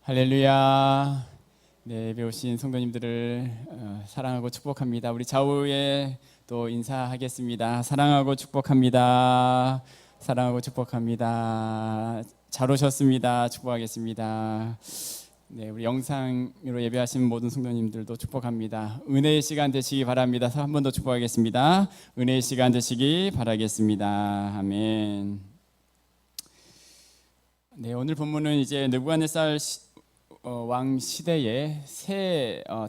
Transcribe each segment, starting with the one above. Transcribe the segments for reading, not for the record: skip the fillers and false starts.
할렐루야. 네, 예배 오신 성도님들을 사랑하고 축복합니다. 우리 좌우에 또 인사하겠습니다. 사랑하고 축복합니다. 사랑하고 축복합니다. 잘 오셨습니다. 축복하겠습니다. 네, 우리 영상으로 예배하신 모든 성도님들도 축복합니다. 은혜의 시간 되시기 바랍니다. 한 번 더 축복하겠습니다. 은혜의 시간 되시기 바라겠습니다. 아멘. 네, 오늘 본문은 이제 느부갓네살 왕 시대에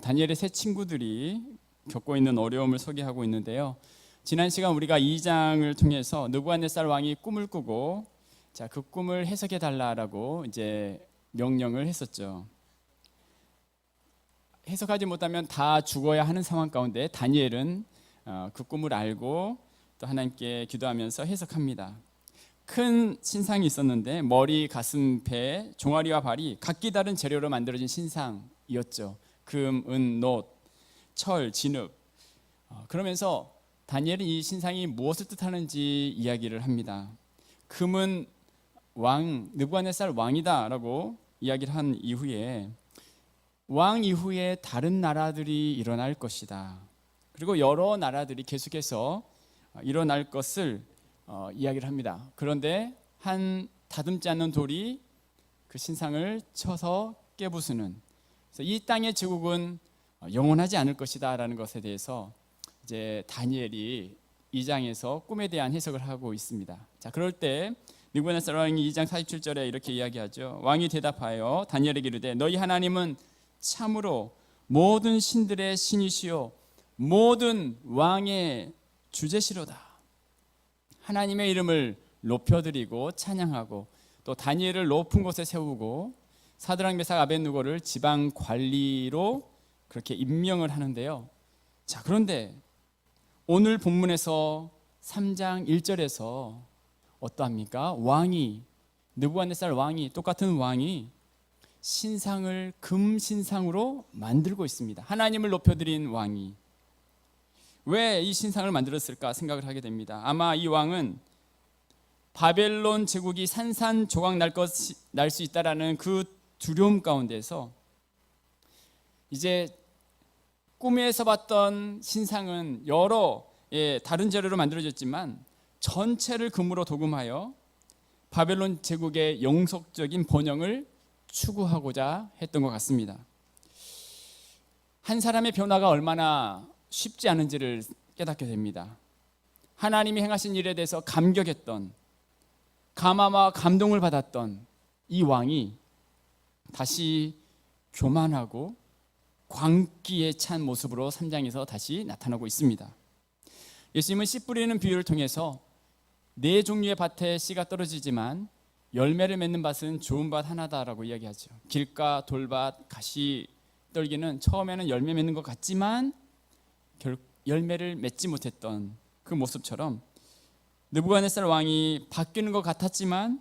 다니엘의 세 친구들이 겪고 있는 어려움을 소개하고 있는데요. 지난 시간 우리가 2장을 통해서 느부갓네살 왕이 꿈을 꾸고 그 꿈을 해석해 달라라고 이제 명령을 했었죠. 해석하지 못하면 다 죽어야 하는 상황 가운데 다니엘은 그 꿈을 알고 또 하나님께 기도하면서 해석합니다. 큰 신상이 있었는데 머리, 가슴, 배, 종아리와 발이 각기 다른 재료로 만들어진 신상이었죠. 금, 은, 놋, 철, 진흙. 그러면서 다니엘은 이 신상이 무엇을 뜻하는지 이야기를 합니다. 금은 느부갓네살 왕이다라고 이야기를 한 이후에 왕 이후에 다른 나라들이 일어날 것이다. 그리고 여러 나라들이 계속해서 일어날 것을 이야기를 합니다. 그런데 한 다듬지 않는 돌이 그 신상을 쳐서 깨부수는, 그래서 이 땅의 제국은 영원하지 않을 것이다라는 것에 대해서 이제 다니엘이 2장에서 꿈에 대한 해석을 하고 있습니다. 자, 그럴 때 느부갓네살 왕이 2장 47절에 이렇게 이야기하죠. 왕이 대답하여 다니엘에게 이르되 너희 하나님은 참으로 모든 신들의 신이시요 모든 왕의 주제시로다. 하나님의 이름을 높여드리고 찬양하고 또 다니엘을 높은 곳에 세우고 사드락 메삭 아벳느고를 지방 관리로 그렇게 임명을 하는데요. 자, 그런데 오늘 본문에서 3장 1절에서 어떠합니까? 느부갓네살 왕이, 똑같은 왕이 신상을 금 신상으로 만들고 있습니다. 하나님을 높여드린 왕이 왜 이 신상을 만들었을까 생각을 하게 됩니다. 아마 이 왕은 바벨론 제국이 산산조각 날 수 있다라는 그 두려움 가운데서 이제 꿈에서 봤던 신상은 여러 다른 재료로 만들어졌지만 전체를 금으로 도금하여 바벨론 제국의 영속적인 번영을 추구하고자 했던 것 같습니다. 한 사람의 변화가 얼마나 쉽지 않은지를 깨닫게 됩니다. 하나님이 행하신 일에 대해서 감격했던, 감화와 감동을 받았던 이 왕이 다시 교만하고 광기에 찬 모습으로 3장에서 다시 나타나고 있습니다. 예수님은 씨 뿌리는 비유를 통해서 네 종류의 밭에 씨가 떨어지지만 열매를 맺는 밭은 좋은 밭 하나다라고 이야기하죠. 길가, 돌밭, 가시떨기는 처음에는 열매 맺는 것 같지만 열매를 맺지 못했던 그 모습처럼 느부갓네살 왕이 바뀌는 것 같았지만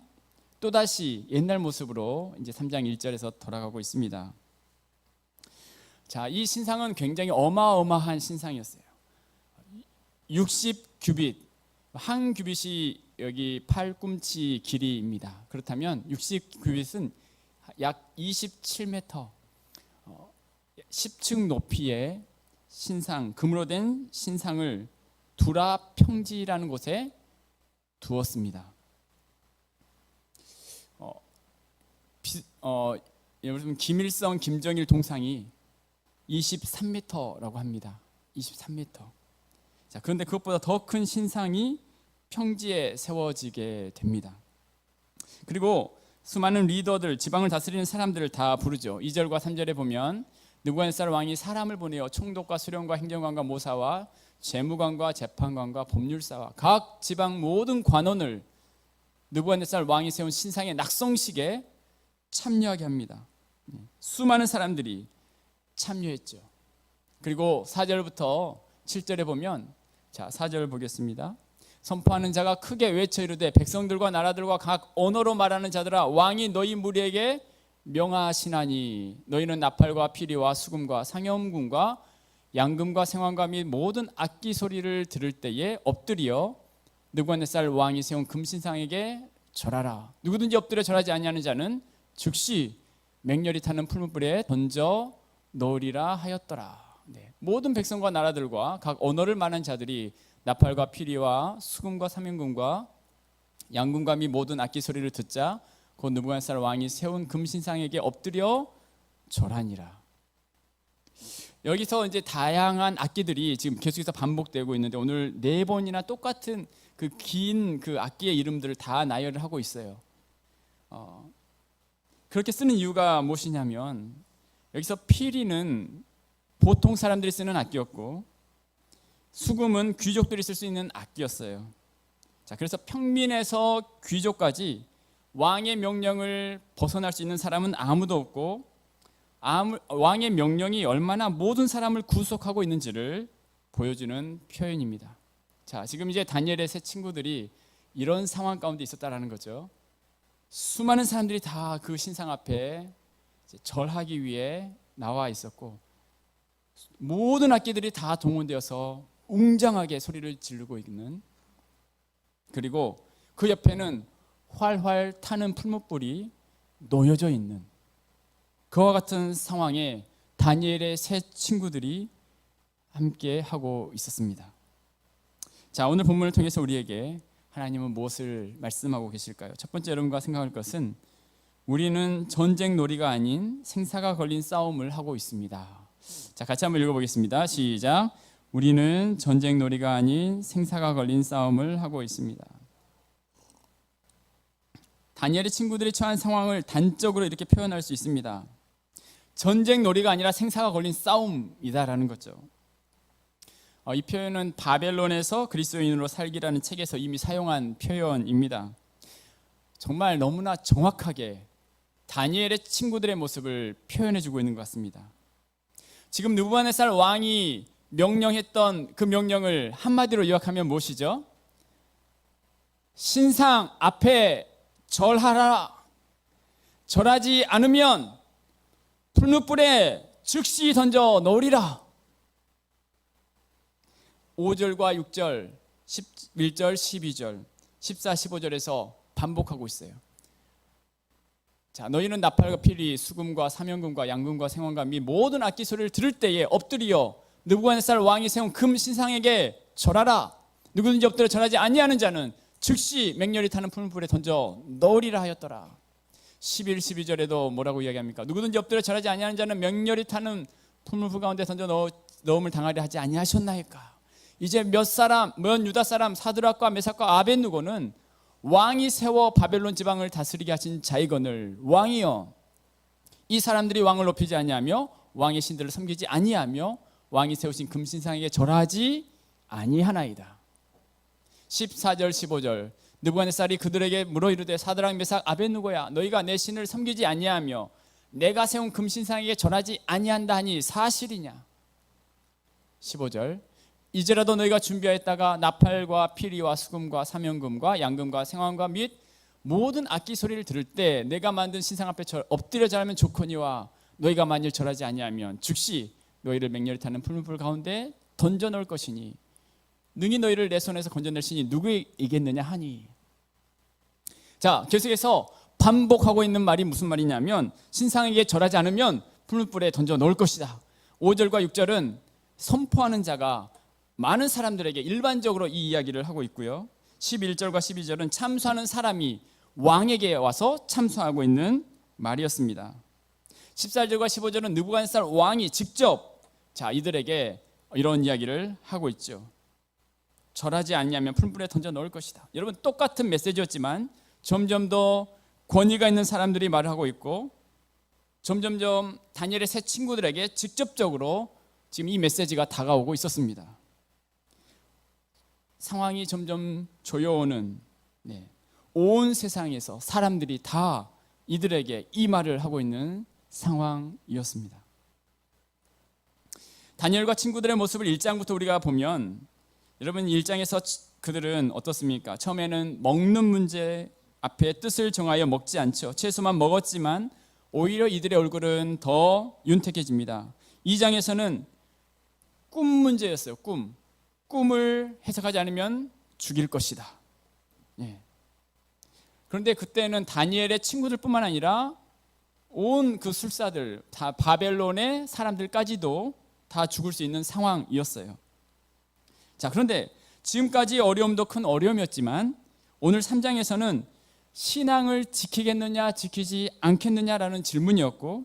또다시 옛날 모습으로 이제 3장 1절에서 돌아가고 있습니다. 자, 이 신상은 굉장히 어마어마한 신상이었어요. 60규빗, 한 규빗이 여기 팔꿈치 길이입니다. 그렇다면 60규빗은 약 27m, 10층 높이의 신상, 금으로 된 신상을 두라 평지라는 곳에 두었습니다. 예를 들면 김일성, 김정일 동상이 23m라고 합니다. 23m. 자, 그런데 그것보다 더 큰 신상이 평지에 세워지게 됩니다. 그리고 수많은 리더들, 지방을 다스리는 사람들을 다 부르죠. 2절과 3절에 보면 느부갓네살 왕이 사람을 보내어 총독과 수령과 행정관과 모사와 재무관과 재판관과 법률사와 각 지방 모든 관원을 느부갓네살 왕이 세운 신상의 낙성식에 참여하게 합니다. 수많은 사람들이 참여했죠. 그리고 4절부터 7절에 보면, 자, 4절 보겠습니다. 선포하는 자가 크게 외쳐 이르되 백성들과 나라들과 각 언어로 말하는 자들아, 왕이 너희 무리에게 명하시나니 너희는 나팔과 피리와 수금과 상여음금과 양금과 생황과 및 모든 악기 소리를 들을 때에 엎드려 느부갓네살 왕이 세운 금신상에게 절하라. 누구든지 엎드려 절하지 아니하는 자는 즉시 맹렬히 타는 풀무불에 던져 넣으리라 하였더라. 네. 모든 백성과 나라들과 각 언어를 말하는 자들이 나팔과 피리와 수금과 사명금과 양금과 및 모든 악기 소리를 듣자 곧 느부갓네살 왕이 세운 금신상에게 엎드려 절하니라. 여기서 이제 다양한 악기들이 지금 계속해서 반복되고 있는데 오늘 4번이나 똑같은 그 긴 그 악기의 이름들을 다 나열을 하고 있어요. 그렇게 쓰는 이유가 무엇이냐면 여기서 피리는 보통 사람들이 쓰는 악기였고 수금은 귀족들이 쓸 수 있는 악기였어요. 자, 그래서 평민에서 귀족까지 왕의 명령을 벗어날 수 있는 사람은 아무도 없고 왕의 명령이 얼마나 모든 사람을 구속하고 있는지를 보여주는 표현입니다. 자, 지금 이제 다니엘의 세 친구들이 이런 상황 가운데 있었다라는 거죠. 수많은 사람들이 다 그 신상 앞에 절하기 위해 나와 있었고 모든 악기들이 다 동원되어서 웅장하게 소리를 지르고 있는, 그리고 그 옆에는 활활 타는 풀무불이 놓여져 있는 그와 같은 상황에 다니엘의 세 친구들이 함께 하고 있었습니다. 자, 오늘 본문을 통해서 우리에게 하나님은 무엇을 말씀하고 계실까요? 첫 번째 여러분과 생각할 것은 우리는 전쟁 놀이가 아닌 생사가 걸린 싸움을 하고 있습니다. 자, 같이 한번 읽어보겠습니다. 시작. 우리는 전쟁 놀이가 아닌 생사가 걸린 싸움을 하고 있습니다. 다니엘의 친구들이 처한 상황을 단적으로 이렇게 표현할 수 있습니다. 전쟁 놀이가 아니라 생사가 걸린 싸움이다라는 거죠. 이 표현은 바벨론에서 그리스도인으로 살기라는 책에서 이미 사용한 표현입니다. 정말 너무나 정확하게 다니엘의 친구들의 모습을 표현해주고 있는 것 같습니다. 지금 느부갓네살 왕이 명령했던 그 명령을 한마디로 요약하면 무엇이죠? 신상 앞에 절하라. 절하지 않으면 풀무불에 즉시 던져 넣으리라. 5절과 6절, 11절, 12절, 14, 15절에서 반복하고 있어요. 자, 너희는 나팔과 피리, 수금과 사명금과 양금과 생황과 및 모든 악기 소리를 들을 때에 엎드려 느부갓네살 왕이 세운 금 신상에게 절하라. 누구든지 엎드려 절하지 아니하는 자는 즉시 맹렬히 타는 풀무불에 던져 넣으리라 하였더라. 11, 12절에도 뭐라고 이야기합니까? 누구든지 엎드려 절하지 아니하는 자는 맹렬히 타는 풀무불 가운데 던져 넣음을 당하려 하지 아니하셨나이까. 이제 몇 유다 사람 사드락과 메삭과 아벳느고는 왕이 세워 바벨론 지방을 다스리게 하신 자이거늘 왕이여, 이 사람들이 왕을 높이지 아니하며 왕의 신들을 섬기지 아니하며 왕이 세우신 금신상에게 절하지 아니하나이다. 14절 15절 느부갓네살이 그들에게 물어 이르되 사드락 메삭 아벳느고야, 너희가 내 신을 섬기지 아니하며 내가 세운 금신상에게 절하지 아니한다 하니 사실이냐. 15절 이제라도 너희가 준비하였다가 나팔과 피리와 수금과 사명금과 양금과 생황과 및 모든 악기 소리를 들을 때 내가 만든 신상 앞에 엎드려 절하면 좋거니와 너희가 만일 절하지 아니하면 즉시 너희를 맹렬히 타는 풀무불 가운데 던져 넣을 것이니 능히 너희를 내 손에서 건져낼 신이 누구이겠느냐 하니. 자, 계속해서 반복하고 있는 말이 무슨 말이냐면 신상에게 절하지 않으면 풀무불에 던져 넣을 것이다. 5절과 6절은 선포하는 자가 많은 사람들에게 일반적으로 이 이야기를 하고 있고요. 11절과 12절은 참수하는 사람이 왕에게 와서 참수하고 있는 말이었습니다. 14절과 15절은 느부갓네살 왕이 직접 이들에게 이런 이야기를 하고 있죠. 절하지 않냐면 풀무불에 던져 넣을 것이다. 여러분, 똑같은 메시지였지만 점점 더 권위가 있는 사람들이 말을 하고 있고 점점점 다니엘의 세 친구들에게 직접적으로 지금 이 메시지가 다가오고 있었습니다. 상황이 점점 조여오는 온 세상에서 사람들이 다 이들에게 이 말을 하고 있는 상황이었습니다. 다니엘과 친구들의 모습을 1장부터 우리가 보면 여러분 1장에서 그들은 어떻습니까? 처음에는 먹는 문제 앞에 뜻을 정하여 먹지 않죠. 채소만 먹었지만 오히려 이들의 얼굴은 더 윤택해집니다. 2장에서는 꿈 문제였어요. 꿈을 해석하지 않으면 죽일 것이다. 그런데 그때는 다니엘의 친구들뿐만 아니라 온 그 술사들, 다 바벨론의 사람들까지도 다 죽을 수 있는 상황이었어요. 자, 그런데 지금까지 어려움도 큰 어려움이었지만 오늘 3장에서는 신앙을 지키겠느냐 지키지 않겠느냐라는 질문이었고,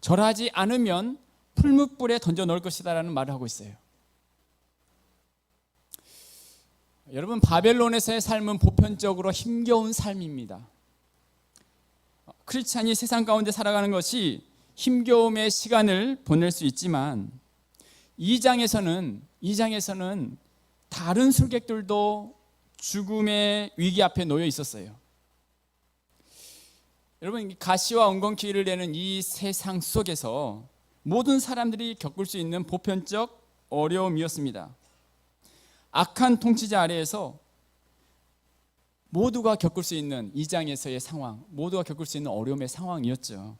절하지 않으면 풀무불에 던져 넣을 것이다라는 말을 하고 있어요. 여러분, 바벨론에서의 삶은 보편적으로 힘겨운 삶입니다. 크리스찬이 세상 가운데 살아가는 것이 힘겨움의 시간을 보낼 수 있지만, 이 장에서는 다른 술객들도 죽음의 위기 앞에 놓여 있었어요. 여러분, 가시와 엉겅퀴를 내는 이 세상 속에서 모든 사람들이 겪을 수 있는 보편적 어려움이었습니다. 악한 통치자 아래에서 모두가 겪을 수 있는 이 장에서의 상황, 모두가 겪을 수 있는 어려움의 상황이었죠.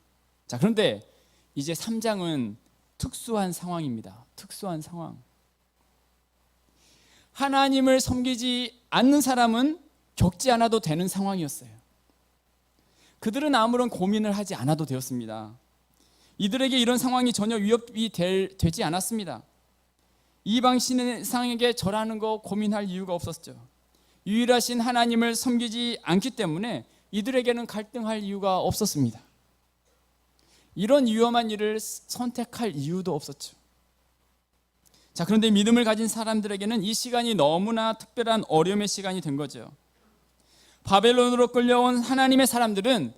자, 그런데 이제 3장은 특수한 상황입니다. 특수한 상황. 하나님을 섬기지 않는 사람은 겪지 않아도 되는 상황이었어요. 그들은 아무런 고민을 하지 않아도 되었습니다. 이들에게 이런 상황이 전혀 위협이 되지 않았습니다. 이방 신상에게 절하는 거 고민할 이유가 없었죠. 유일하신 하나님을 섬기지 않기 때문에 이들에게는 갈등할 이유가 없었습니다. 이런 위험한 일을 선택할 이유도 없었죠. 자, 그런데 믿음을 가진 사람들에게는 이 시간이 너무나 특별한 어려움의 시간이 된 거죠. 바벨론으로 끌려온 하나님의 사람들은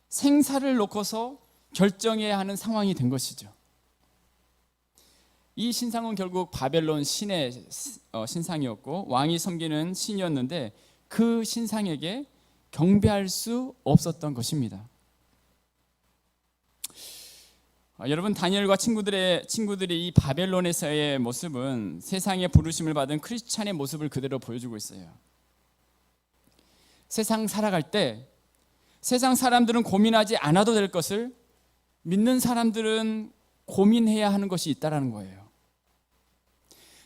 생사를 놓고서 결정해야 하는 상황이 된 것이죠. 이 신상은 결국 바벨론 신의 신상이었고, 왕이 섬기는 신이었는데 그 신상에게 경배할 수 없었던 것입니다. 여러분, 다니엘과 친구들이 이 바벨론에서의 모습은 세상의 부르심을 받은 크리스찬의 모습을 그대로 보여주고 있어요. 세상 살아갈 때 세상 사람들은 고민하지 않아도 될 것을 믿는 사람들은 고민해야 하는 것이 있다는 거예요.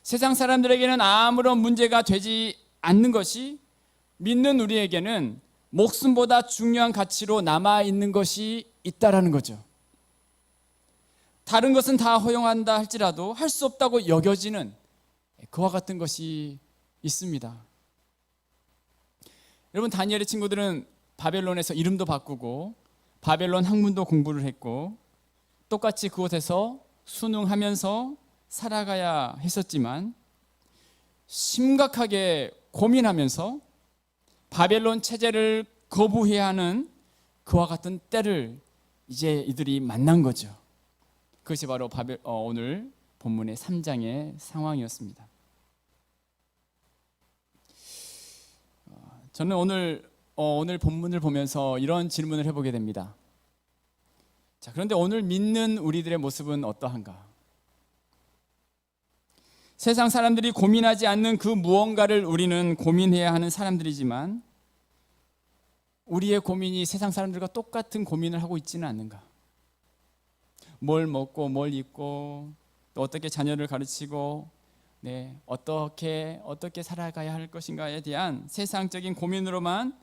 세상 사람들에게는 아무런 문제가 되지 않는 것이 믿는 우리에게는 목숨보다 중요한 가치로 남아있는 것이 있다는 거죠. 다른 것은 다 허용한다 할지라도 할 수 없다고 여겨지는 그와 같은 것이 있습니다. 여러분, 다니엘의 친구들은 바벨론에서 이름도 바꾸고 바벨론 학문도 공부를 했고 똑같이 그곳에서 순응하면서 살아가야 했었지만, 심각하게 고민하면서 바벨론 체제를 거부해야 하는 그와 같은 때를 이제 이들이 만난 거죠. 그것이 바로 오늘 본문의 3장의 상황이었습니다. 저는 오늘 본문을 보면서 이런 질문을 해보게 됩니다. 자, 그런데 오늘 믿는 우리들의 모습은 어떠한가? 세상 사람들이 고민하지 않는 그 무언가를 우리는 고민해야 하는 사람들이지만, 우리의 고민이 세상 사람들과 똑같은 고민을 하고 있지는 않는가? 뭘 먹고 뭘 입고 또 어떻게 자녀를 가르치고 어떻게 살아가야 할 것인가에 대한 세상적인 고민으로만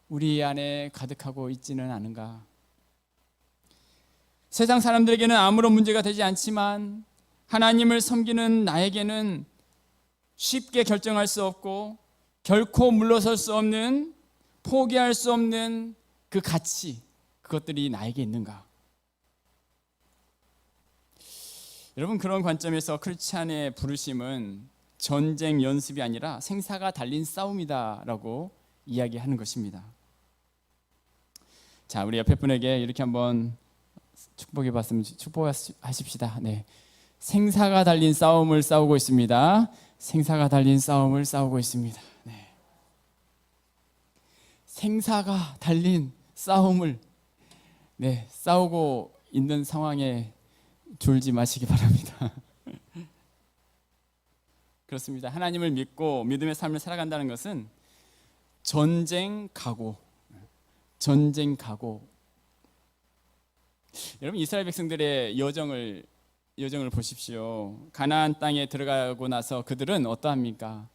우리 안에 가득하고 있지는 않은가? 세상 사람들에게는 아무런 문제가 되지 않지만 하나님을 섬기는 나에게는 쉽게 결정할 수 없고 결코 물러설 수 없는, 포기할 수 없는 그 가치, 그것들이 나에게 있는가? 여러분, 그런 관점에서 크리스찬의 부르심은 전쟁 연습이 아니라 생사가 달린 싸움이다라고 이야기하는 것입니다. 자, 우리 옆에 분에게 이렇게 한번 축복하십시다. 네, 생사가 달린 싸움을 싸우고 있습니다. 생사가 달린 싸움을 싸우고 있습니다. 네. 생사가 달린 싸움을 싸우고 있는 상황에 졸지 마시기 바랍니다. 그렇습니다. 하나님을 믿고 믿음의 삶을 살아간다는 것은 전쟁 각오. 여러분, 이스라엘 백성들의 여정을 보십시오. 가나안 땅에 들어가고 나서 그들은 어떠합니까?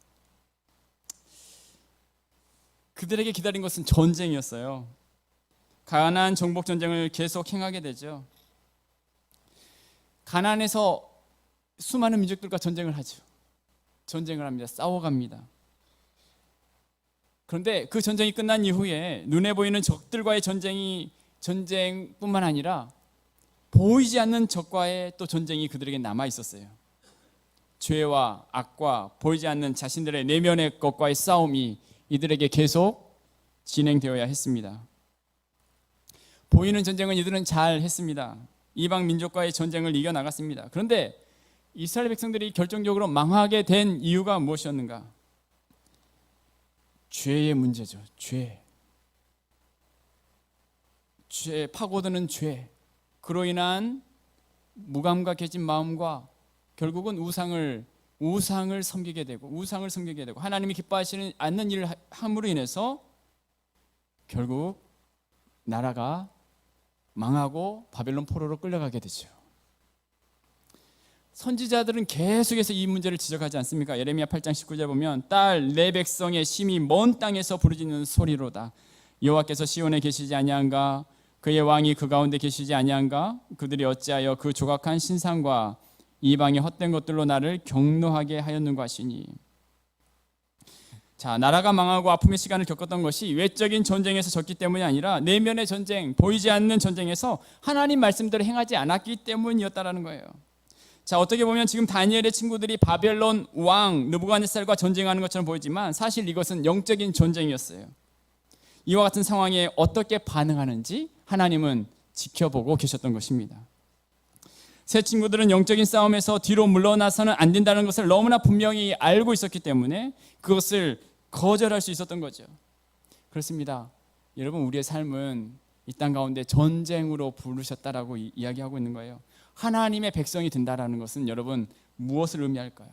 그들에게 기다린 것은 전쟁이었어요. 가나안 정복 전쟁을 계속 행하게 되죠. 가나안에서 수많은 민족들과 전쟁을 하죠. 전쟁을 합니다. 싸워갑니다. 그런데 그 전쟁이 끝난 이후에 눈에 보이는 적들과의 전쟁뿐만 아니라 보이지 않는 적과의 또 전쟁이 그들에게 남아 있었어요. 죄와 악과 보이지 않는 자신들의 내면의 것과의 싸움이 이들에게 계속 진행되어야 했습니다. 보이는 전쟁은 이들은 잘 했습니다. 이방 민족과의 전쟁을 이겨나갔습니다. 그런데 이스라엘 백성들이 결정적으로 망하게 된 이유가 무엇이었는가? 죄의 문제죠. 죄, 파고드는 죄. 그로 인한 무감각해진 마음과 결국은 우상을 섬기게 되고 하나님이 기뻐하시는 않는 일을 함으로 인해서 결국 나라가 망하고 바벨론 포로로 끌려가게 되죠. 선지자들은 계속해서 이 문제를 지적하지 않습니까? 예레미야 8장 19절 보면 딸 내 백성의 심히 먼 땅에서 부르짖는 소리로다. 여호와께서 시온에 계시지 아니한가? 그의 왕이 그 가운데 계시지 아니한가? 그들이 어찌하여 그 조각한 신상과 이방의 헛된 것들로 나를 경노하게 하였는가 하시니. 자, 나라가 망하고 아픔의 시간을 겪었던 것이 외적인 전쟁에서 졌기 때문이 아니라 내면의 전쟁, 보이지 않는 전쟁에서 하나님 말씀대로 행하지 않았기 때문이었다라는 거예요. 자, 어떻게 보면 지금 다니엘의 친구들이 바벨론 왕 느부갓네살과 전쟁하는 것처럼 보이지만 사실 이것은 영적인 전쟁이었어요. 이와 같은 상황에 어떻게 반응하는지 하나님은 지켜보고 계셨던 것입니다. 새 친구들은 영적인 싸움에서 뒤로 물러나서는 안 된다는 것을 너무나 분명히 알고 있었기 때문에 그것을 거절할 수 있었던 거죠. 그렇습니다. 여러분, 우리의 삶은 이 땅 가운데 전쟁으로 부르셨다라고 이야기하고 있는 거예요. 하나님의 백성이 된다라는 것은 여러분 무엇을 의미할까요?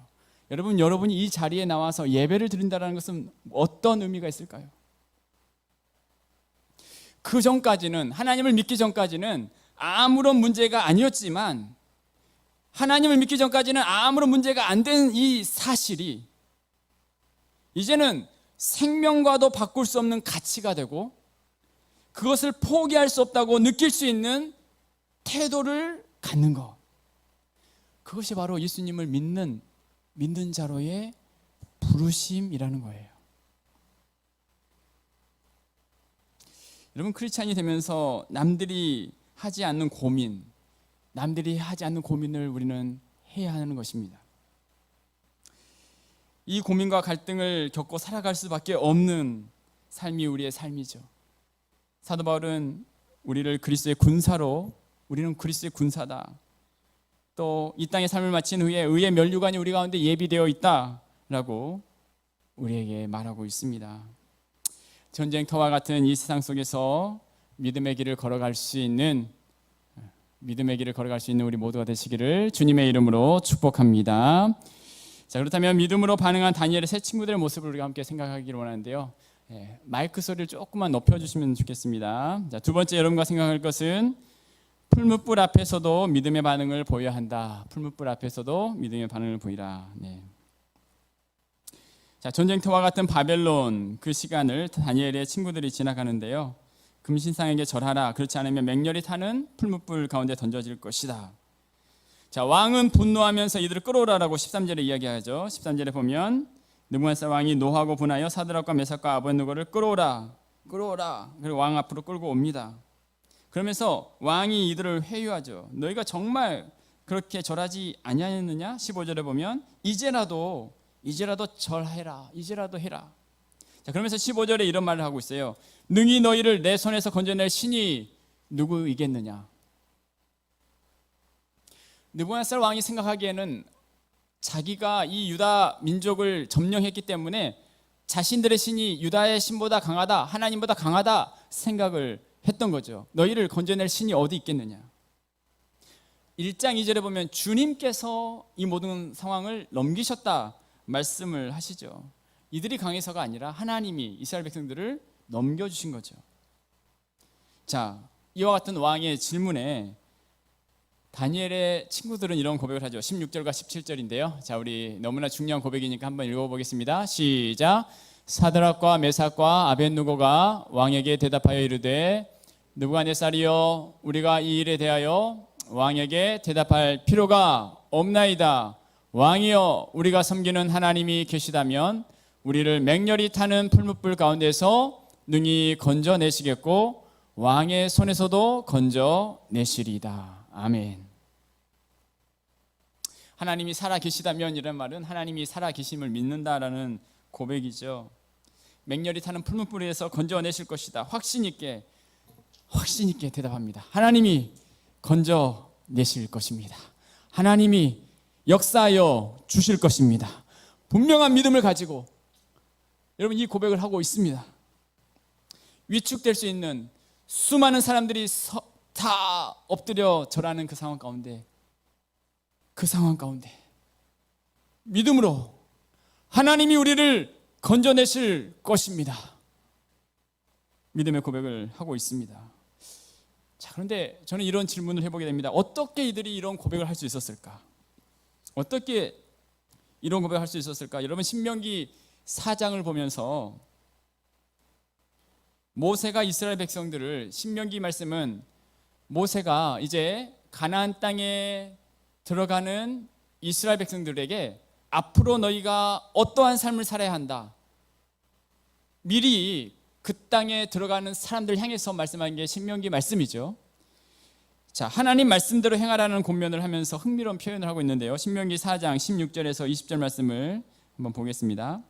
여러분이 이 자리에 나와서 예배를 드린다라는 것은 어떤 의미가 있을까요? 그 전까지는, 하나님을 믿기 전까지는 아무런 문제가 아니었지만, 하나님을 믿기 전까지는 아무런 문제가 안 된 이 사실이 이제는 생명과도 바꿀 수 없는 가치가 되고 그것을 포기할 수 없다고 느낄 수 있는 태도를 갖는 것, 그것이 바로 예수님을 믿는 자로의 부르심이라는 거예요. 여러분, 크리스찬이 되면서 남들이 하지 않는 고민을 우리는 해야 하는 것입니다. 이 고민과 갈등을 겪고 살아갈 수밖에 없는 삶이 우리의 삶이죠. 사도 바울은 우리는 그리스도의 군사다. 또 이 땅의 삶을 마친 후에 의의 면류관이 우리 가운데 예비되어 있다라고 우리에게 말하고 있습니다. 전쟁터와 같은 이 세상 속에서 믿음의 길을 걸어갈 수 있는 우리 모두가 되시기를 주님의 이름으로 축복합니다. 자, 그렇다면 믿음으로 반응한 다니엘의 새 친구들의 모습을 우리가 함께 생각하기를 원하는데요. 마이크 소리를 조금만 높여주시면 좋겠습니다. 자, 두 번째 여러분과 생각할 것은 풀무불 앞에서도 믿음의 반응을 보여야 한다. 풀무불 앞에서도 믿음의 반응을 보이라. 자, 전쟁터와 같은 바벨론, 그 시간을 다니엘의 친구들이 지나가는데요. 금신상에게 절하라. 그렇지 않으면 맹렬히 타는 풀무불 가운데 던져질 것이다. 자, 왕은 분노하면서 이들을 끌어오라라고 13절에 이야기하죠. 13절에 보면 느부갓네살 왕이 노하고 분하여 사드락과 메삭과 아벳느고를 끌어오라. 그리고 왕 앞으로 끌고 옵니다. 그러면서 왕이 이들을 회유하죠. 너희가 정말 그렇게 절하지 아니하였느냐? 15절에 보면 이제라도 절해라. 이제라도 해라. 자, 그러면서 15절에 이런 말을 하고 있어요. 능히 너희를 내 손에서 건져낼 신이 누구이겠느냐? 느부갓네살 왕이 생각하기에는 자기가 이 유다 민족을 점령했기 때문에 자신들의 신이 유다의 신보다 강하다, 하나님보다 강하다 생각을 했던 거죠. 너희를 건져낼 신이 어디 있겠느냐? 1장 2절에 보면 주님께서 이 모든 상황을 넘기셨다 말씀을 하시죠. 이들이 강해서가 아니라 하나님이 이스라엘 백성들을 넘겨주신 거죠. 자, 이와 같은 왕의 질문에 다니엘의 친구들은 이런 고백을 하죠. 16절과 17절인데요. 자, 우리 너무나 중요한 고백이니까 한번 읽어보겠습니다. 시작. 사드락과 메삭과 아벳느고가 왕에게 대답하여 이르되 느부갓네살이여, 우리가 이 일에 대하여 왕에게 대답할 필요가 없나이다. 왕이여, 우리가 섬기는 하나님이 계시다면 우리를 맹렬히 타는 풀무불 가운데서 능히 건져내시겠고 왕의 손에서도 건져내시리이다. 아멘. 하나님이 살아계시다면, 이런 말은 하나님이 살아계심을 믿는다라는 고백이죠. 맹렬히 타는 풀무불에서 건져내실 것이다. 확신 있게 대답합니다. 하나님이 건져내실 것입니다. 하나님이 역사하여 주실 것입니다. 분명한 믿음을 가지고 여러분 이 고백을 하고 있습니다. 위축될 수 있는 수많은 사람들이 다 엎드려 절하는 그 상황 가운데 믿음으로 하나님이 우리를 건져내실 것입니다. 믿음의 고백을 하고 있습니다. 자, 그런데 저는 이런 질문을 해보게 됩니다. 어떻게 이들이 이런 고백을 할 수 있었을까? 어떻게 이런 고백을 할 수 있었을까? 여러분 신명기 4장을 보면서 모세가 이스라엘 백성들을, 신명기 말씀은 모세가 이제 가나안 땅에 들어가는 이스라엘 백성들에게 앞으로 너희가 어떠한 삶을 살아야 한다, 미리 그 땅에 들어가는 사람들 향해서 말씀한 게 신명기 말씀이죠. 자, 하나님 말씀대로 행하라는 권면을 하면서 흥미로운 표현을 하고 있는데요. 신명기 4장 16절에서 20절 말씀을 한번 보겠습니다.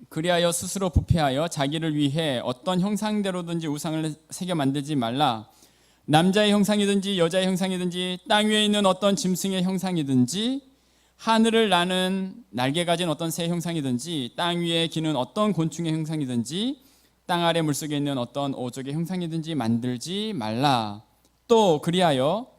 그리하여 스스로 부패하여 자기를 위해 어떤 형상대로든지 우상을 새겨 만들지 말라. 남자의 형상이든지 여자의 형상이든지 땅 위에 있는 어떤 짐승의 형상이든지 하늘을 나는 날개 가진 어떤 새 형상이든지 땅 위에 기는 어떤 곤충의 형상이든지 땅 아래 물속에 있는 어떤 오족의 형상이든지 만들지 말라. 또 그리하여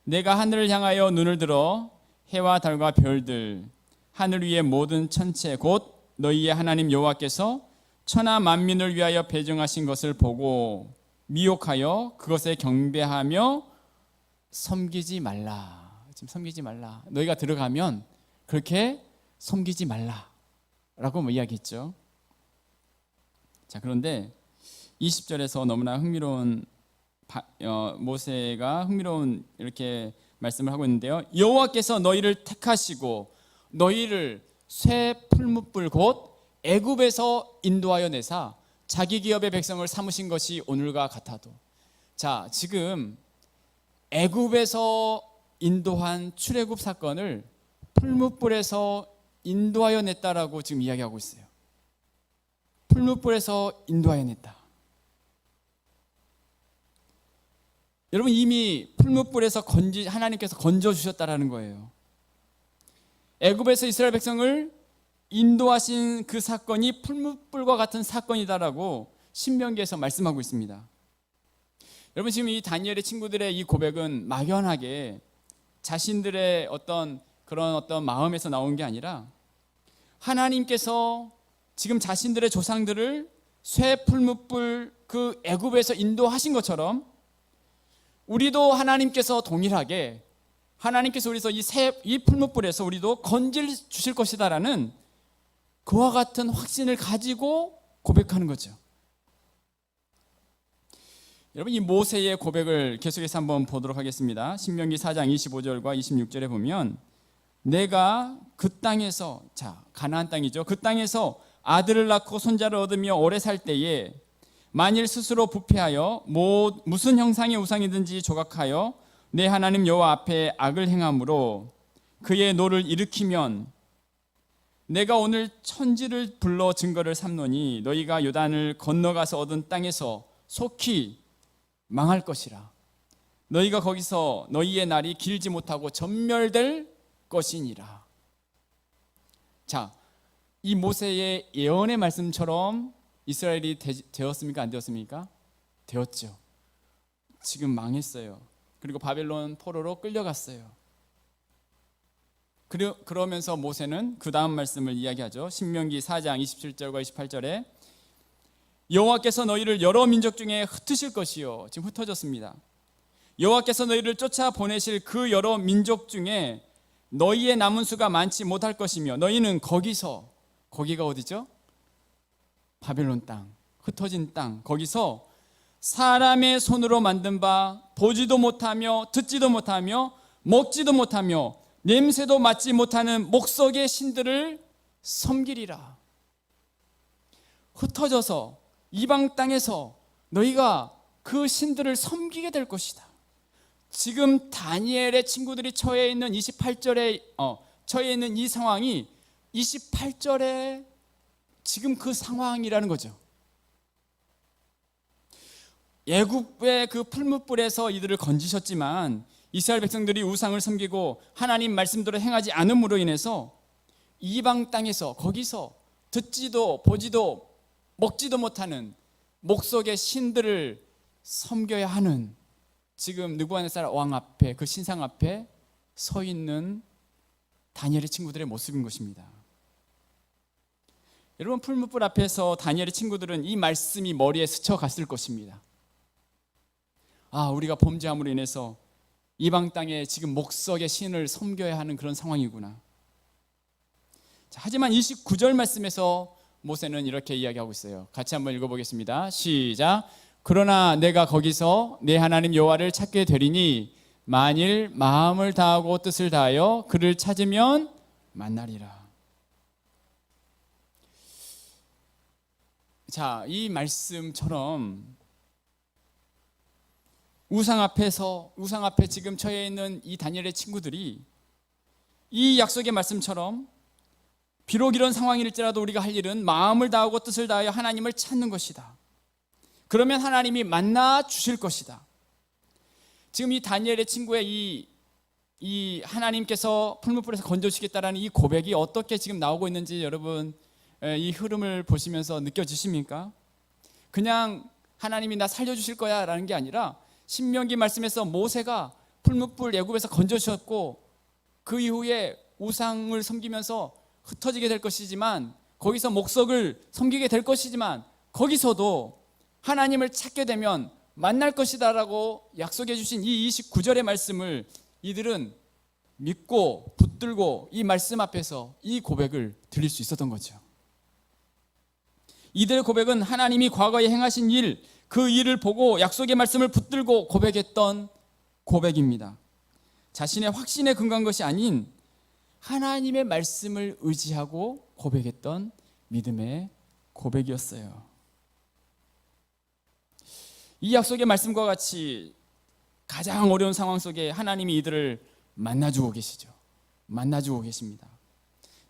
내가 하늘을 향하여 눈을 들어 해와 달과 별들, 하늘 위의 모든 천체 곧 너희의 하나님 여호와께서 천하 만민을 위하여 배정하신 것을 보고 미혹하여 그것에 경배하며 섬기지 말라. 지금 섬기지 말라. 너희가 들어가면 그렇게 섬기지 말라라고 이야기했죠. 자, 그런데 20절에서 너무나 흥미로운 모세가 흥미로운 이렇게 말씀을 하고 있는데요. 여호와께서 너희를 택하시고 너희를 새 풀무불 곧 애굽에서 인도하여 내사 자기 기업의 백성을 삼으신 것이 오늘과 같아도. 자, 지금 애굽에서 인도한 출애굽 사건을 풀무불에서 인도하여 냈다라고 지금 이야기하고 있어요. 풀무불에서 인도하여 냈다. 여러분 이미 풀무불에서 하나님께서 건져 주셨다라는 거예요. 애굽에서 이스라엘 백성을 인도하신 그 사건이 풀무불과 같은 사건이다라고 신명기에서 말씀하고 있습니다. 여러분 지금 이 다니엘의 친구들의 이 고백은 막연하게 자신들의 어떤 마음에서 나온 게 아니라 하나님께서 지금 자신들의 조상들을 쇠 풀무불 그 애굽에서 인도하신 것처럼 우리도 하나님께서 동일하게 하나님께서 우리서 이 풀무불에서 우리도 건질 주실 것이다라는 그와 같은 확신을 가지고 고백하는 거죠. 여러분 이 모세의 고백을 계속해서 한번 보도록 하겠습니다. 신명기 4장 25절과 26절에 보면 내가 그 땅에서, 자 가나안 땅이죠, 그 땅에서 아들을 낳고 손자를 얻으며 오래 살 때에 만일 스스로 부패하여 무슨 형상의 우상이든지 조각하여 내 하나님 여호와 앞에 악을 행함으로 그의 노를 일으키면 내가 오늘 천지를 불러 증거를 삼노니 너희가 요단을 건너가서 얻은 땅에서 속히 망할 것이라. 너희가 거기서 너희의 날이 길지 못하고 전멸될 것이니라. 자, 이 모세의 예언의 말씀처럼 이스라엘이 되었습니까? 안 되었습니까? 되었죠. 지금 망했어요. 그리고 바벨론 포로로 끌려갔어요. 그러면서 모세는 그 다음 말씀을 이야기하죠. 신명기 4장 27절과 28절에 여호와께서 너희를 여러 민족 중에 흩으실 것이요, 지금 흩어졌습니다. 여호와께서 너희를 쫓아 보내실 그 여러 민족 중에 너희의 남은 수가 많지 못할 것이며 너희는 거기가 어디죠? 바벨론 땅, 흩어진 땅, 거기서 사람의 손으로 만든 바 보지도 못하며 듣지도 못하며 먹지도 못하며 냄새도 맡지 못하는 목석의 신들을 섬기리라. 흩어져서 이방 땅에서 너희가 그 신들을 섬기게 될 것이다. 지금 다니엘의 친구들이 처해 있는 28절에 처해 있는 이 상황이 28절에 지금 그 상황이라는 거죠. 애굽의 그 풀무불에서 이들을 건지셨지만 이스라엘 백성들이 우상을 섬기고 하나님 말씀대로 행하지 않음으로 인해서 이방 땅에서 거기서 듣지도 보지도 먹지도 못하는 목석의 신들을 섬겨야 하는 지금 느부갓네살 왕 앞에 그 신상 앞에 서 있는 다니엘의 친구들의 모습인 것입니다. 여러분, 풀무불 앞에서 다니엘의 친구들은 이 말씀이 머리에 스쳐갔을 것입니다. 아, 우리가 범죄함으로 인해서 이방 땅에 지금 목석의 신을 섬겨야 하는 그런 상황이구나. 자, 하지만 29절 말씀에서 모세는 이렇게 이야기하고 있어요. 같이 한번 읽어보겠습니다. 시작. 그러나 내가 거기서 내 하나님 여호와를 찾게 되리니 만일 마음을 다하고 뜻을 다하여 그를 찾으면 만나리라. 자, 이 말씀처럼 우상 앞에 지금 처해 있는 이 다니엘의 친구들이 이 약속의 말씀처럼 비록 이런 상황일지라도 우리가 할 일은 마음을 다하고 뜻을 다하여 하나님을 찾는 것이다. 그러면 하나님이 만나 주실 것이다. 지금 이 다니엘의 친구의 이 하나님께서 풀무불에서 건져주시겠다라는 이 고백이 어떻게 지금 나오고 있는지 여러분 이 흐름을 보시면서 느껴지십니까? 그냥 하나님이 나 살려주실 거야 라는 게 아니라 신명기 말씀에서 모세가 풀무불 애굽에서 건져주셨고 그 이후에 우상을 섬기면서 흩어지게 될 것이지만 거기서 목석을 섬기게 될 것이지만 거기서도 하나님을 찾게 되면 만날 것이다 라고 약속해 주신 이 29절의 말씀을 이들은 믿고 붙들고 이 말씀 앞에서 이 고백을 드릴 수 있었던 거죠. 이들의 고백은 하나님이 과거에 행하신 일, 그 일을 보고 약속의 말씀을 붙들고 고백했던 고백입니다. 자신의 확신에 근거한 것이 아닌 하나님의 말씀을 의지하고 고백했던 믿음의 고백이었어요. 이 약속의 말씀과 같이 가장 어려운 상황 속에 하나님이 이들을 만나주고 계시죠. 만나주고 계십니다.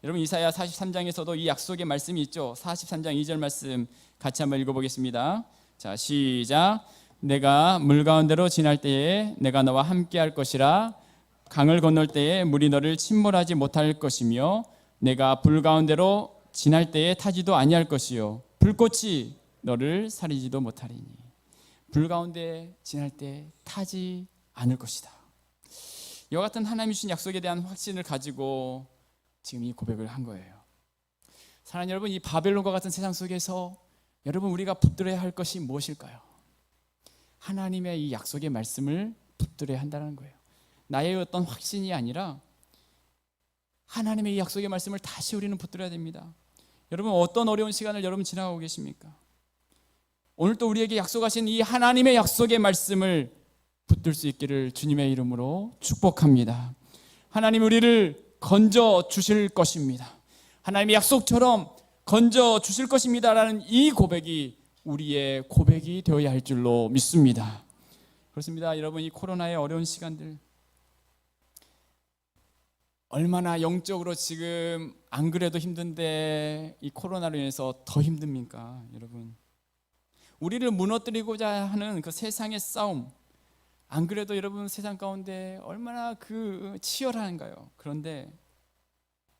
여러분, 이사야 43장에서도 이 약속의 말씀이 있죠. 43장 2절 말씀 같이 한번 읽어보겠습니다. 자, 시작. 내가 물 가운데로 지날 때에 내가 너와 함께 할 것이라. 강을 건널 때에 물이 너를 침몰하지 못할 것이며 내가 불 가운데로 지날 때에 타지도 아니할 것이요 불꽃이 너를 사리지도 못하리니. 불 가운데 지날 때 타지 않을 것이다. 이와 같은 하나님이 주신 약속에 대한 확신을 가지고 지금 이 고백을 한 거예요. 사랑하는 여러분, 이 바벨론과 같은 세상 속에서 여러분 우리가 붙들어야 할 것이 무엇일까요? 하나님의 이 약속의 말씀을 붙들어야 한다는 거예요. 나의 어떤 확신이 아니라 하나님의 이 약속의 말씀을 다시 우리는 붙들어야 됩니다. 여러분, 어떤 어려운 시간을 여러분 지나가고 계십니까? 오늘 또 우리에게 약속하신 이 하나님의 약속의 말씀을 붙들 수 있기를 주님의 이름으로 축복합니다. 하나님 우리를 건져 주실 것입니다. 하나님의 약속처럼 건져 주실 것입니다라는 이 고백이 우리의 고백이 되어야 할 줄로 믿습니다. 그렇습니다. 여러분, 이 코로나의 어려운 시간들 얼마나 영적으로 지금 안 그래도 힘든데 이 코로나로 인해서 더 힘듭니까? 여러분, 우리를 무너뜨리고자 하는 그 세상의 싸움, 안 그래도 여러분 세상 가운데 얼마나 그 치열한가요? 그런데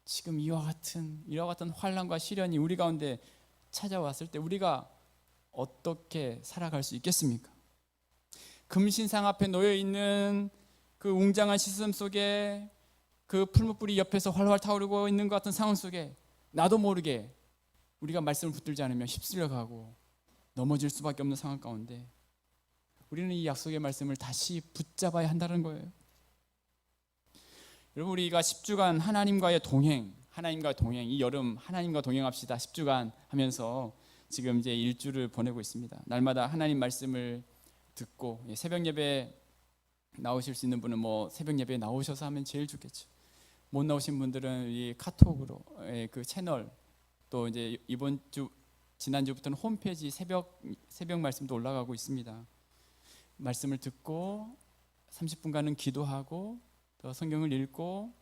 지금 이와 같은 환난과 시련이 우리 가운데 찾아왔을 때 우리가 어떻게 살아갈 수 있겠습니까? 금신상 앞에 놓여 있는 그 웅장한 시스템 속에 그 풀무불이 옆에서 활활 타오르고 있는 것 같은 상황 속에 나도 모르게 우리가 말씀을 붙들지 않으면 휩쓸려 가고 넘어질 수밖에 없는 상황 가운데 우리는 이 약속의 말씀을 다시 붙잡아야 한다는 거예요. 여러분, 우리가 10주간 하나님과의 동행, 이 여름 하나님과 동행합시다 10주간 하면서 지금 이제 일주를 보내고 있습니다. 날마다 하나님 말씀을 듣고, 새벽 예배 나오실 수 있는 분은 뭐 새벽 예배에 나오셔서 하면 제일 좋겠죠. 못 나오신 분들은 이 카톡으로 그 채널, 또 이제 이번 주 지난주부터는 홈페이지 새벽 말씀도 올라가고 있습니다. 말씀을 듣고 30분간은 기도하고 또 성경을 읽고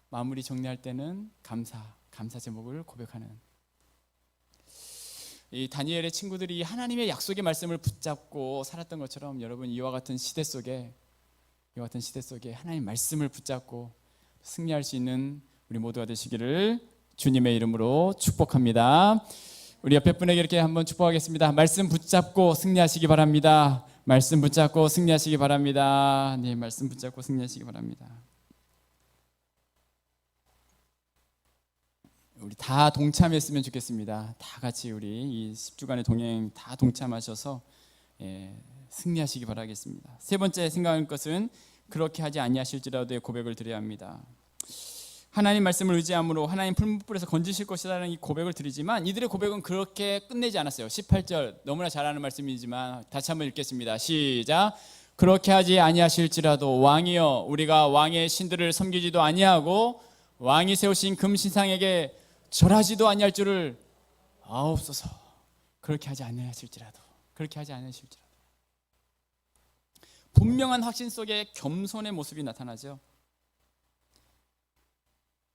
마무리 정리할 때는 감사 제목을 고백하는, 이 다니엘의 친구들이 하나님의 약속의 말씀을 붙잡고 살았던 것처럼 여러분 이와 같은 시대 속에 하나님 말씀을 붙잡고 승리할 수 있는 우리 모두가 되시기를 주님의 이름으로 축복합니다. 우리 옆에 분에게 이렇게 한번 축복하겠습니다. 말씀 붙잡고 승리하시기 바랍니다. 말씀 붙잡고 승리하시기 바랍니다. 네, 말씀 붙잡고 승리하시기 바랍니다. 우리 다 동참했으면 좋겠습니다. 다 같이 우리 이 10주간의 동행 다 동참하셔서 승리하시기 바라겠습니다. 세 번째 생각할 것은 그렇게 하지 아니하실지라도의 고백을 드려야 합니다. 하나님 말씀을 의지함으로 하나님 풀무불에서 건지실 것이라는 이 고백을 드리지만 이들의 고백은 그렇게 끝내지 않았어요. 18절 너무나 잘 아는 말씀이지만 다시 한번 읽겠습니다. 시작. 그렇게 하지 아니하실지라도 왕이여 우리가 왕의 신들을 섬기지도 아니하고 왕이 세우신 금신상에게 절하지도 아니할 줄을 아옵소서. 그렇게 하지 아니하실지라도, 그렇게 하지 아니하실지라도. 분명한 확신 속에 겸손의 모습이 나타나죠.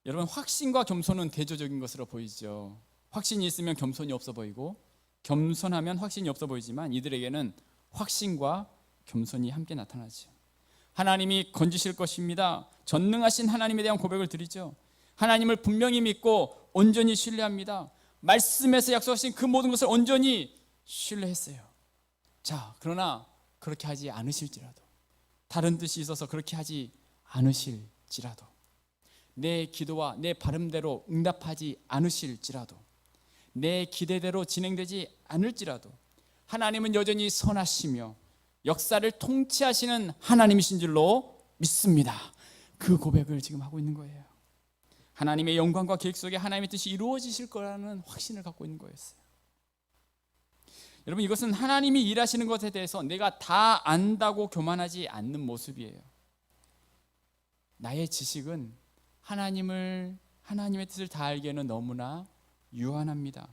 여러분, 확신과 겸손은 대조적인 것으로 보이죠. 확신이 있으면 겸손이 없어 보이고 겸손하면 확신이 없어 보이지만 이들에게는 확신과 겸손이 함께 나타나죠. 하나님이 건지실 것입니다. 전능하신 하나님에 대한 고백을 드리죠. 하나님을 분명히 믿고 온전히 신뢰합니다. 말씀에서 약속하신 그 모든 것을 온전히 신뢰했어요. 자, 그러나 그렇게 하지 않으실지라도, 다른 뜻이 있어서 그렇게 하지 않으실지라도, 내 기도와 내 발음대로 응답하지 않으실지라도, 내 기대대로 진행되지 않을지라도 하나님은 여전히 선하시며 역사를 통치하시는 하나님이신 줄로 믿습니다. 그 고백을 지금 하고 있는 거예요. 하나님의 영광과 계획 속에 하나님의 뜻이 이루어지실 거라는 확신을 갖고 있는 거였어요. 여러분, 이것은 하나님이 일하시는 것에 대해서 내가 다 안다고 교만하지 않는 모습이에요. 나의 지식은 하나님의 뜻을 다 알기에는 너무나 유한합니다.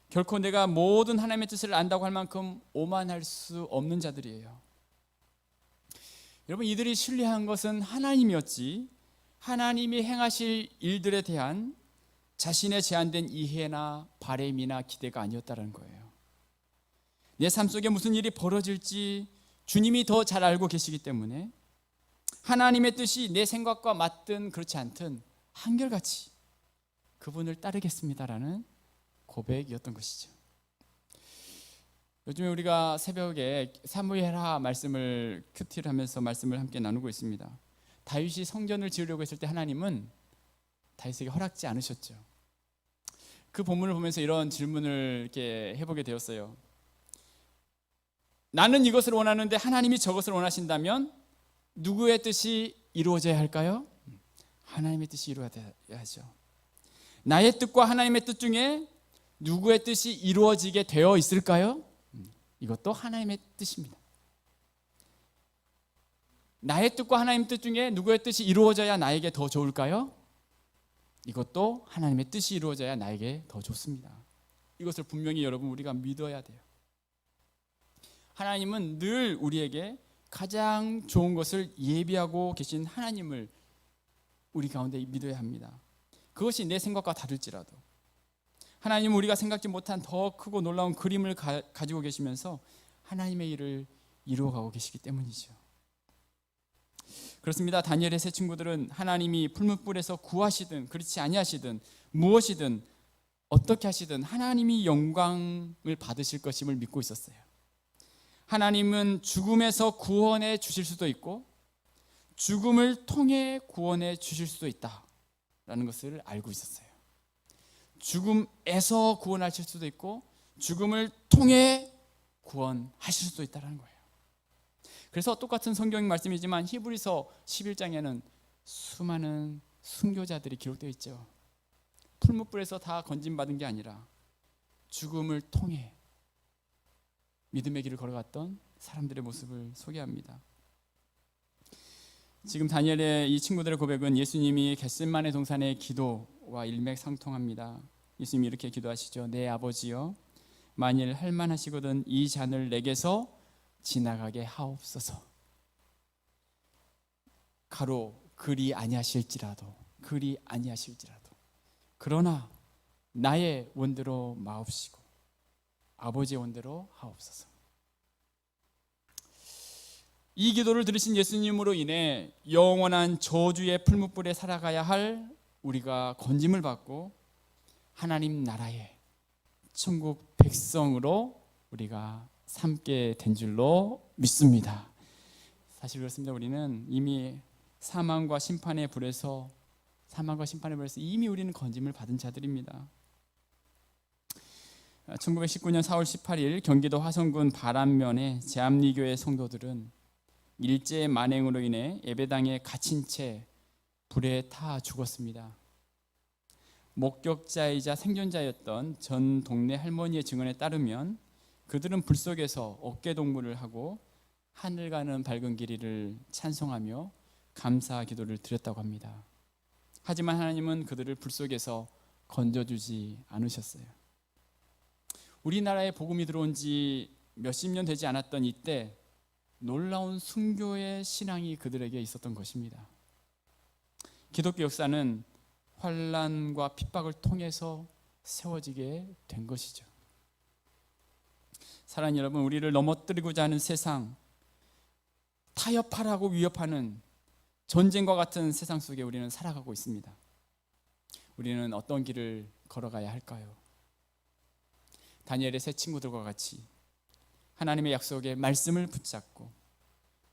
결코 내가 모든 하나님의 뜻을 안다고 할 만큼 오만할 수 없는 자들이에요. 여러분, 이들이 신뢰한 것은 하나님이었지 하나님이 행하실 일들에 대한 자신의 제한된 이해나 바램이나 기대가 아니었다는 거예요. 내 삶 속에 무슨 일이 벌어질지 주님이 더 잘 알고 계시기 때문에 하나님의 뜻이 내 생각과 맞든 그렇지 않든 한결같이 그분을 따르겠습니다라는 고백이었던 것이죠. 요즘에 우리가 새벽에 사무엘하 말씀을 큐티를 하면서 말씀을 함께 나누고 있습니다. 다윗이 성전을 지으려고 했을 때 하나님은 다윗에게 허락지 않으셨죠. 그 본문을 보면서 이런 질문을 이렇게 해보게 되었어요. 나는 이것을 원하는데 하나님이 저것을 원하신다면 누구의 뜻이 이루어져야 할까요? 하나님의 뜻이 이루어져야죠. 나의 뜻과 하나님의 뜻 중에 누구의 뜻이 이루어지게 되어 있을까요? 이것도 하나님의 뜻입니다. 나의 뜻과 하나님의 뜻 중에 누구의 뜻이 이루어져야 나에게 더 좋을까요? 이것도 하나님의 뜻이 이루어져야 나에게 더 좋습니다. 이것을 분명히 여러분 우리가 믿어야 돼요. 하나님은 늘 우리에게 가장 좋은 것을 예비하고 계신 하나님을 우리 가운데 믿어야 합니다. 그것이 내 생각과 다를지라도 하나님은 우리가 생각지 못한 더 크고 놀라운 그림을 가지고 계시면서 하나님의 일을 이루어가고 계시기 때문이죠. 그렇습니다. 다니엘의 세 친구들은 하나님이 풀무불에서 구하시든 그렇지 아니하시든 무엇이든 어떻게 하시든 하나님이 영광을 받으실 것임을 믿고 있었어요. 하나님은 죽음에서 구원해 주실 수도 있고 죽음을 통해 구원해 주실 수도 있다라는 것을 알고 있었어요. 죽음에서 구원하실 수도 있고 죽음을 통해 구원하실 수도 있다는 거예요. 그래서 똑같은 성경 말씀이지만 히브리서 11장에는 수많은 순교자들이 기록되어 있죠. 풀무불에서 다 건진받은 게 아니라 죽음을 통해 믿음의 길을 걸어갔던 사람들의 모습을 소개합니다. 지금 다니엘의 이 친구들의 고백은 예수님이 겟세마네 동산의 기도와 일맥상통합니다. 예수님이 이렇게 기도하시죠. 내 아버지여, 만일 할만하시거든 이 잔을 내게서 지나가게 하옵소서. 가로 그리 아니하실지라도 그러나 나의 원대로 마옵시고 아버지의 원대로 하옵소서. 이 기도를 들으신 예수님으로 인해 영원한 저주의 풀무불에 살아가야 할 우리가 건짐을 받고 하나님 나라의 천국 백성으로 우리가 삼게 된 줄로 믿습니다. 사실 그렇습니다. 우리는 이미 사망과 심판의 불에서 이미 우리는 건짐을 받은 자들입니다. 1919년 4월 18일 경기도 화성군 바람면의 제암리교회 성도들은 일제 만행으로 인해 예배당에 갇힌 채 불에 타 죽었습니다. 목격자이자 생존자였던 전 동네 할머니의 증언에 따르면 그들은 불 속에서 어깨동무를 하고 하늘 가는 밝은 길이를 찬송하며 감사 기도를 드렸다고 합니다. 하지만 하나님은 그들을 불 속에서 건져주지 않으셨어요. 우리나라에 복음이 들어온 지 몇십 년 되지 않았던 이때 놀라운 순교의 신앙이 그들에게 있었던 것입니다. 기독교 역사는 환난과 핍박을 통해서 세워지게 된 것이죠. 사랑하는 여러분, 우리를 넘어뜨리고자 하는 세상, 타협하라고 위협하는 전쟁과 같은 세상 속에 우리는 살아가고 있습니다. 우리는 어떤 길을 걸어가야 할까요? 다니엘의 세 친구들과 같이 하나님의 약속의 말씀을 붙잡고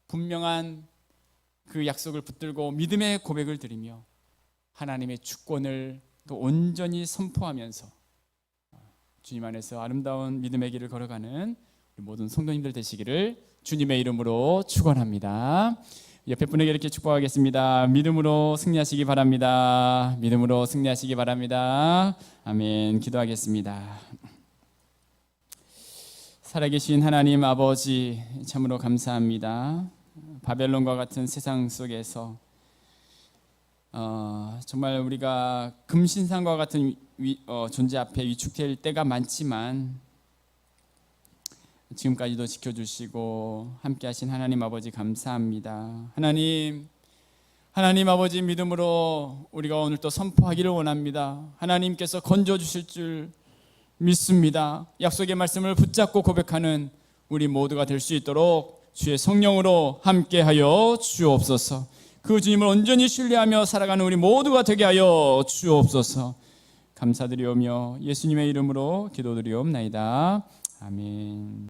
분명한 그 약속을 붙들고 믿음의 고백을 드리며 하나님의 주권을 또 온전히 선포하면서 주님 안에서 아름다운 믿음의 길을 걸어가는 우리 모든 성도님들 되시기를 주님의 이름으로 축원합니다. 옆에 분에게 이렇게 축복하겠습니다. 믿음으로 승리하시기 바랍니다. 믿음으로 승리하시기 바랍니다. 아멘. 기도하겠습니다. 살아계신 하나님 아버지, 참으로 감사합니다. 바벨론과 같은 세상 속에서 정말 우리가 금신상과 같은 존재 앞에 위축될 때가 많지만 지금까지도 지켜주시고 함께하신 하나님 아버지 감사합니다. 하나님 아버지, 믿음으로 우리가 오늘 또 선포하기를 원합니다. 하나님께서 건져주실 줄 믿습니다. 약속의 말씀을 붙잡고 고백하는 우리 모두가 될 수 있도록 주의 성령으로 함께하여 주옵소서. 그 주님을 온전히 신뢰하며 살아가는 우리 모두가 되게 하여 주옵소서. 감사드리오며 예수님의 이름으로 기도드리옵나이다. 아멘.